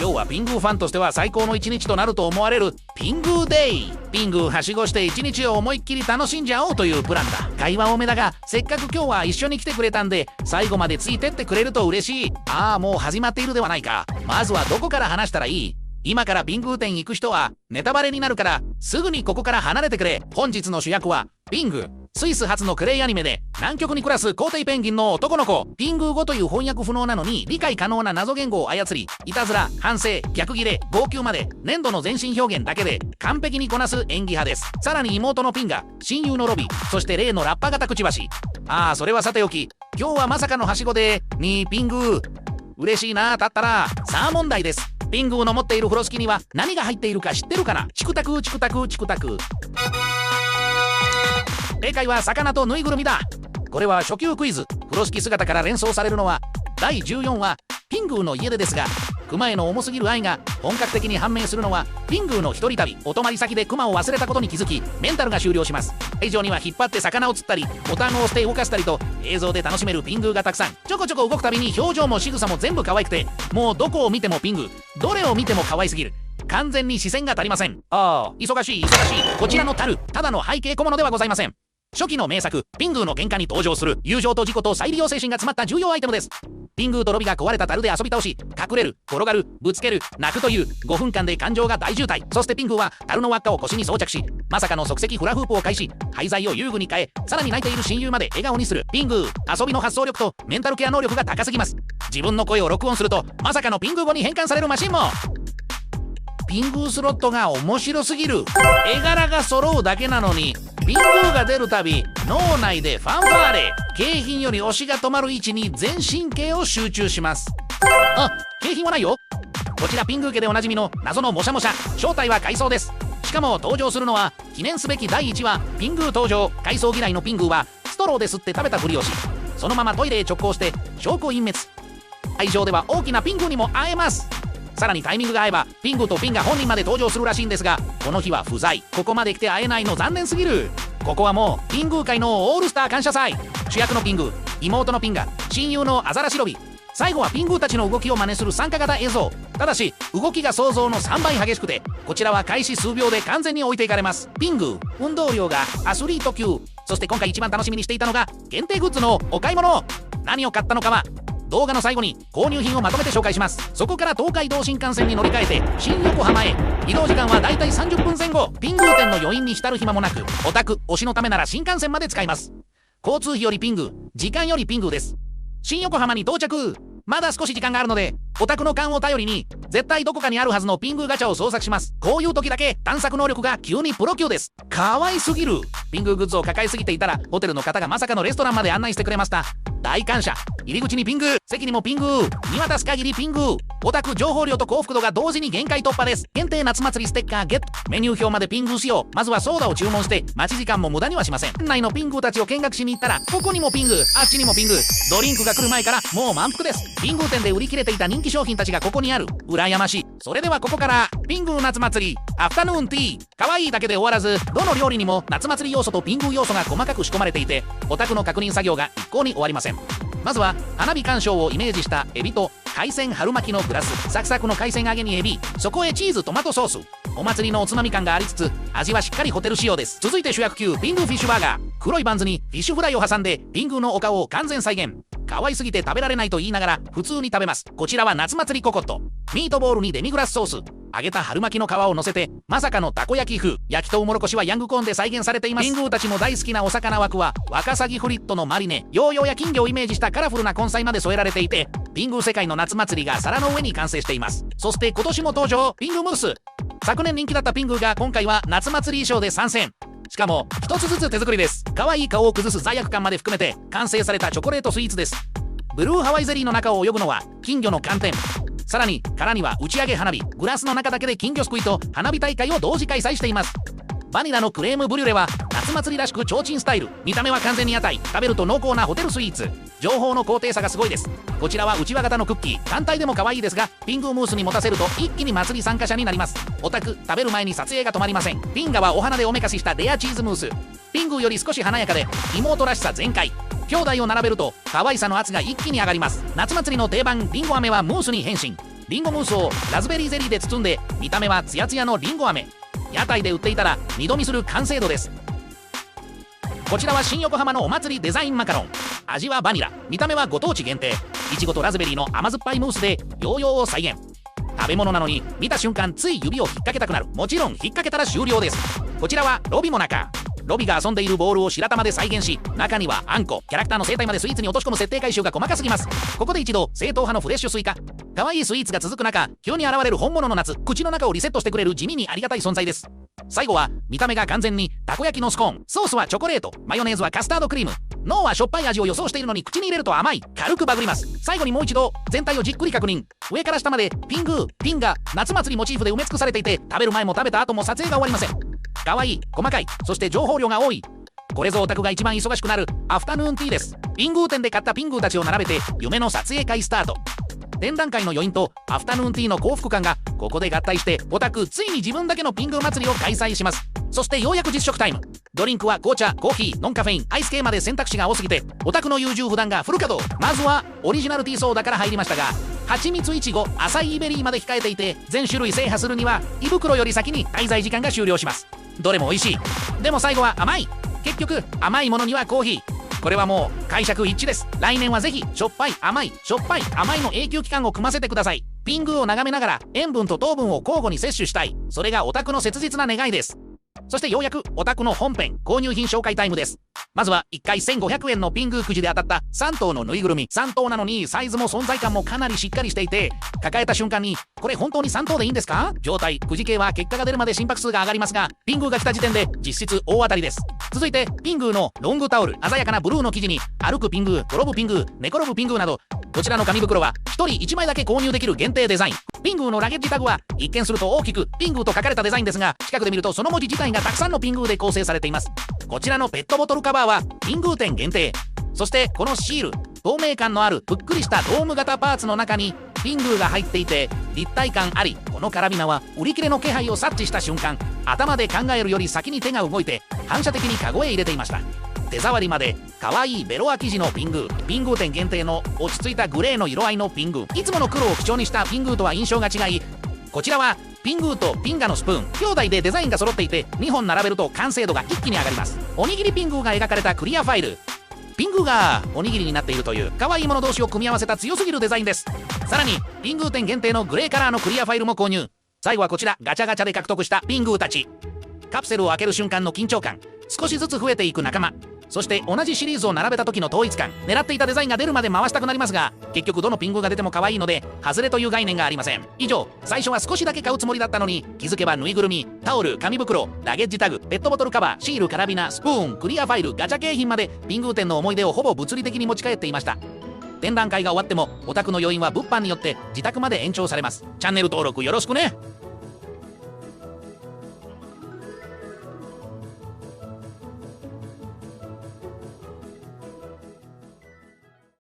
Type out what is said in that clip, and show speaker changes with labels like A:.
A: 今日はピングーファンとしては最高の一日となると思われるピングーデイ。ピングーはしごして一日を思いっきり楽しんじゃおうというプランだ。会話多めだが、せっかく今日は一緒に来てくれたんで最後までついてってくれると嬉しい。もう始まっているではないか。まずはどこから話したらいい？今からピングー店行く人はネタバレになるからすぐにここから離れてくれ。本日の主役はピング。スイス発のクレイアニメで南極に暮らす皇帝ペンギンの男の子。ピングー語という翻訳不能なのに理解可能な謎言語を操り、いたずら、反省、逆ギレ、号泣まで粘土の全身表現だけで完璧にこなす演技派です。さらに妹のピンが、親友のロビ、そして例のラッパ型くちばし。それはさておき、今日はまさかのはしごでピングー。嬉しいな。だったらさあ問題です。ピングーの持っている風呂敷には何が入っているか知ってるかな？チクタクチクタクチクタク。正解は魚とぬいぐるみだ。これは初級クイズ。風呂敷姿から連想されるのは第14話ピングーの家出ですが、熊への重すぎる愛が本格的に判明するのはピングーの一人旅。お泊まり先で熊を忘れたことに気づきメンタルが終了します。以上には引っ張って魚を釣ったりボタンを押して動かしたりと映像で楽しめるピングーがたくさん。ちょこちょこ動くたびに表情も仕草も全部可愛くて、もうどこを見てもピングー、どれを見ても可愛すぎる。完全に視線が足りません。忙しい。こちらのただの背景小物ではございません。初期の名作ピングーの喧嘩に登場する友情と事故と再利用精神が詰まった重要アイテムです。ピングーとロビが壊れた樽で遊び倒し、隠れる、転がる、ぶつける、泣くという5分間で感情が大渋滞。そしてピングーは樽の輪っかを腰に装着し、まさかの即席フラフープを開始、廃材を遊具に変え、さらに泣いている親友まで笑顔にする。ピングー、遊びの発想力とメンタルケア能力が高すぎます。自分の声を録音するとまさかのピングー語に変換されるマシンも。ピングースロットが面白すぎる。絵柄が揃うだけなのにピングーが出るたび脳内でファンファーレ。景品より推しが止まる位置に全神経を集中します。景品はないよ。こちらピングー家でおなじみの謎のモシャモシャ、正体は海藻です。しかも登場するのは記念すべき第1話ピングー登場。海藻嫌いのピングーはストローで吸って食べたふりをし、そのままトイレへ直行して証拠隠滅。愛情では大きなピングーにも会えます。さらにタイミングが合えばピングとピンが本人まで登場するらしいんですが、この日は不在。ここまで来て会えないの残念すぎる。ここはもうピングー界のオールスター感謝祭。主役のピングー、妹のピンが、親友のアザラシロビ。最後はピングーたちの動きを真似する参加型映像。ただし動きが想像の3倍激しくて、こちらは開始数秒で完全に置いていかれます。ピングー、運動量がアスリート級。そして今回一番楽しみにしていたのが限定グッズのお買い物。何を買ったのかは動画の最後に購入品をまとめて紹介します。そこから東海道新幹線に乗り換えて新横浜へ。移動時間はだいたい30分前後。ピングー店の余韻に浸る暇もなく、オタク推しのためなら新幹線まで使います。交通費よりピングー、時間よりピングーです。新横浜に到着。まだ少し時間があるのでオタクの勘を頼りに絶対どこかにあるはずのピングーガチャを捜索します。こういう時だけ探索能力が急にプロ級です。可愛すぎる。ピングーグッズを抱えすぎていたらホテルの方がまさかのレストランまで案内してくれました。大感謝。入り口にピングー、席にもピングー、見渡す限りピングー。オタク情報量と幸福度が同時に限界突破です。限定夏祭りステッカーゲット。メニュー表までピングー仕様。まずはソーダを注文して待ち時間も無駄にはしません。店内のピングーたちを見学しに行ったら、ここにもピングー、あっちにもピングー。ドリンクが来る前からもう満腹です。ピングー店で売り切れていた人気商品たちがここにある。羨ましい。それではここからピングー夏祭りアフタヌーンティー。可愛いだけで終わらず、どの料理にも夏祭り要素とピングー要素が細かく仕込まれていて、オタクの確認作業が一向に終わりません。まずは花火鑑賞をイメージしたエビと海鮮春巻きのグラス。サクサクの海鮮揚げにエビ、そこへチーズトマトソース。お祭りのおつまみ感がありつつ味はしっかりホテル仕様です。続いて主役級ピングーフィッシュバーガー。黒いバンズにフィッシュフライを挟んでピングーのお顔を完全再現。可愛すぎて食べられないと言いながら普通に食べます。こちらは夏祭りココット。ミートボールにデミグラスソース、揚げた春巻きの皮を乗せてまさかのたこ焼き風。焼きとうもろこしはヤングコーンで再現されています。ピングーたちも大好きなお魚枠はワカサギフリットのマリネ。ヨーヨーや金魚をイメージしたカラフルな根菜まで添えられていて、ピングー世界の夏祭りが皿の上に完成しています。そして今年も登場ピングームース。昨年人気だったピングーが今回は夏祭り衣装で参戦。しかも一つずつ手作りです。可愛い顔を崩す罪悪感まで含めて完成されたチョコレートスイーツです。ブルーハワイゼリーの中を泳ぐのは金魚の寒天。さらに殻には打ち上げ花火、グラスの中だけで金魚すくいと花火大会を同時開催しています。バニラのクレームブリュレは夏祭りらしく提灯スタイル。見た目は完全に屋台、食べると濃厚なホテルスイーツ。情報の高低差がすごいです。こちらはうちわ型のクッキー。単体でも可愛いですがピングームースに持たせると一気に祭り参加者になります。オタク食べる前に撮影が止まりません。ピンガはお花でおめかししたレアチーズムース。ピングーより少し華やかで妹らしさ全開。兄弟を並べると可愛さの圧が一気に上がります。夏祭りの定番リンゴ飴はムースに変身。リンゴムースをラズベリーゼリーで包んで、見た目はツヤツヤのリンゴ飴。屋台で売っていたら二度見する完成度です。こちらは新横浜のお祭りデザインマカロン。味はバニラ、見た目はご当地限定。いちごとラズベリーの甘酸っぱいムースでヨーヨーを再現。食べ物なのに見た瞬間つい指を引っ掛けたくなる。もちろん引っ掛けたら終了です。こちらはロビモナカ。ロビが遊んでいるボールを白玉で再現し、中にはあんこ、キャラクターの生態までスイーツに落とし込む設定回収が細かすぎます。ここで一度正統派のフレッシュスイカ。可愛いスイーツが続く中、急に現れる本物の夏、口の中をリセットしてくれる地味にありがたい存在です。最後は見た目が完全にたこ焼きのスコーン。ソースはチョコレート、マヨネーズはカスタードクリーム。脳はしょっぱい味を予想しているのに口に入れると甘い、軽くバグります。最後にもう一度全体をじっくり確認。上から下までピングー、ピンが夏祭りモチーフで埋め尽くされていて、食べる前も食べた後も撮影が終わりません。可愛い、細かい、そして情報量が多い。これぞオタクが一番忙しくなるアフタヌーンティーです。ピングー店で買ったピングーたちを並べて夢の撮影会スタート。展覧会の余韻とアフタヌーンティーの幸福感がここで合体して、オタクついに自分だけのピングー祭りを開催します。そしてようやく実食タイム。ドリンクは紅茶、コーヒー、ノンカフェイン、アイス系まで選択肢が多すぎて、オタクの優柔不断がフル稼働。まずはオリジナルティーソーダから入りましたが、蜂蜜いちご、アサイーベリーまで控えていて、全種類制覇するには胃袋より先に滞在時間が終了します。どれも美味しい。でも最後は甘い。結局甘いものにはコーヒー。これはもう解釈一致です。来年はぜひしょっぱい甘い、しょっぱい甘いの永久期間を組ませてください。ピングーを眺めながら塩分と糖分を交互に摂取したい。それがオタクの切実な願いです。そしてようやくオタクの本編購入品紹介タイムです。まずは1回1500円のピングーくじで当たった3頭のぬいぐるみ。3頭なのにサイズも存在感もかなりしっかりしていて、抱えた瞬間にこれ本当に3頭でいいんですか状態。くじ系は結果が出るまで心拍数が上がりますが、ピングーが来た時点で実質大当たりです。続いてピングーのロングタオル。鮮やかなブルーの生地に歩くピングー、転ぶピングー、寝転ぶピングーなど、こちらの紙袋は1人1枚だけ購入できる限定デザイン。ピングーのラゲッジタグは一見すると大きくピングーと書かれたデザインですが、近くで見るとその文字自体がたくさんのピングーで構成されています。こちらのペットボトルカバーはピングー店限定。そしてこのシール、透明感のあるぷっくりしたドーム型パーツの中にピングーが入っていて立体感あり、このカラビナは売り切れの気配を察知した瞬間、頭で考えるより先に手が動いて反射的にカゴへ入れていました。手触りまで可愛いベロア生地のピングー。ピングー店限定の落ち着いたグレーの色合いのピングー。いつもの黒を基調にしたピングーとは印象が違い、こちらはピングーとピンガのスプーン兄弟でデザインが揃っていて、2本並べると完成度が一気に上がります。おにぎりピングーが描かれたクリアファイル。ピングーがおにぎりになっているという可愛いもの同士を組み合わせた強すぎるデザインです。さらにピングー店限定のグレーカラーのクリアファイルも購入。最後はこちら、ガチャガチャで獲得したピングーたち。カプセルを開ける瞬間の緊張感、少しずつ増えていく仲間、そして同じシリーズを並べた時の統一感。狙っていたデザインが出るまで回したくなりますが、結局どのピングーが出ても可愛いので外れという概念がありません。以上、最初は少しだけ買うつもりだったのに、気づけばぬいぐるみ、タオル、紙袋、ラゲッジタグ、ペットボトルカバー、シール、カラビナ、スプーン、クリアファイル、ガチャ景品までピングー店の思い出をほぼ物理的に持ち帰っていました。展覧会が終わってもオタクの余韻は物販によって自宅まで延長されます。チャンネル登録よろしくね。